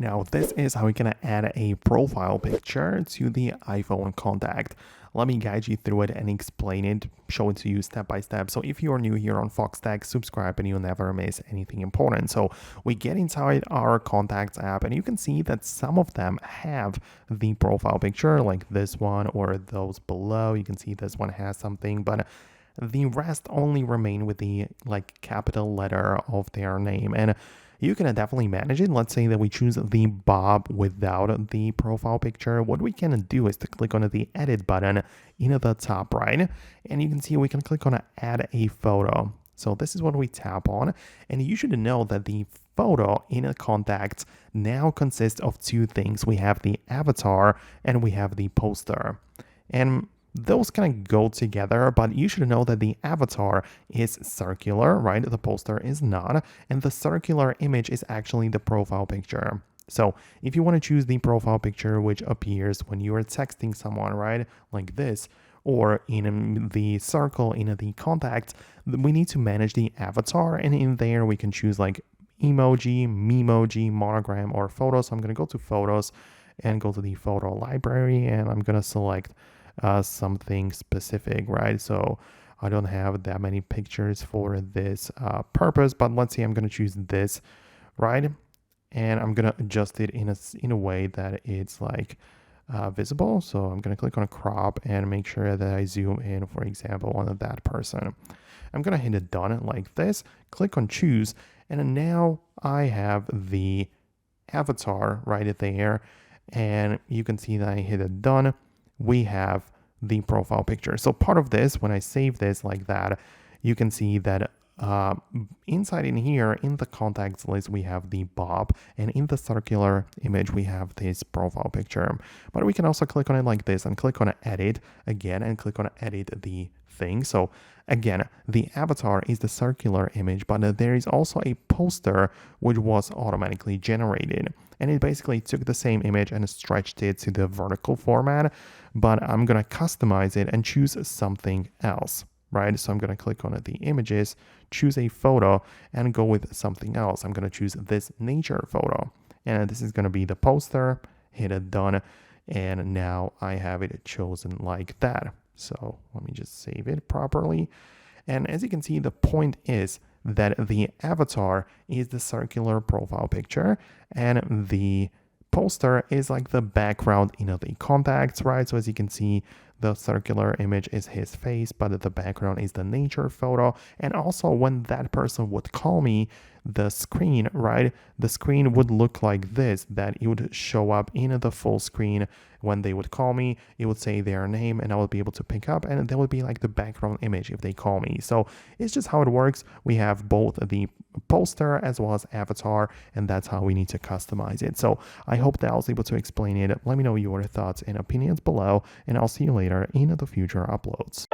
Now, this is how we're gonna add a profile picture to the iPhone contact. Let me guide you through it and explain it, show it to you step by step. So if you're new here on Foxtecc, subscribe and you'll never miss anything important. So we get inside our contacts app and you can see that some of them have the profile picture like this one or those below. You can see this one has something, but the rest only remain with the capital letter of their name. And you can definitely manage it. Let's say that we choose the Bob without the profile picture. What we can do is to click on the edit button in the top right. And you can see we can click on add a photo. So this is what we tap on. And you should know that the photo in a contact now consists of two things. We have the avatar and we have the poster. And those kind of go together, but you should know that the avatar is circular, right? The poster is not, and the circular image is actually the profile picture. So if you want to choose the profile picture, which appears when you are texting someone, right? Like this, or in the circle in the contact, we need to manage the avatar, and in there we can choose like emoji, memoji, monogram, or photos. So I'm going to go to photos and go to the photo library, and I'm going to select something specific, right? So I don't have that many pictures for this purpose, but let's say I'm going to choose this, right? And I'm going to adjust it in a way that it's like visible. So I'm going to click on a crop and make sure that I zoom in, for example, on that person. I'm going to hit it done like this, click on choose, and now I have the avatar right there. And you can see that I hit it done. We have the profile picture. So part of this, when I save this like that, you can see that inside in here, in the contacts list, we have the Bob, and in the circular image, we have this profile picture. But we can also click on it like this and click on edit again and click on edit the thing. So again, the avatar is the circular image, but there is also a poster which was automatically generated. And it basically took the same image and stretched it to the vertical format, but I'm going to customize it and choose something else, right? So I'm going to click on the images, choose a photo, and go with something else. I'm going to choose this nature photo. And this is going to be the poster, hit it done, and now I have it chosen like that. So let me just save it properly. And as you can see, the point is that the avatar is the circular profile picture and the poster is like the background in the contacts, right? So as you can see, the circular image is his face, but the background is the nature photo. And also when that person would call me, the screen, right? The screen would look like this, that it would show up in the full screen. When they would call me, it would say their name and I would be able to pick up, and that would be like the background image if they call me. So it's just how it works. We have both the poster as well as avatar, and that's how we need to customize it. So I hope that I was able to explain it. Let me know your thoughts and opinions below, and I'll see you later in the future uploads.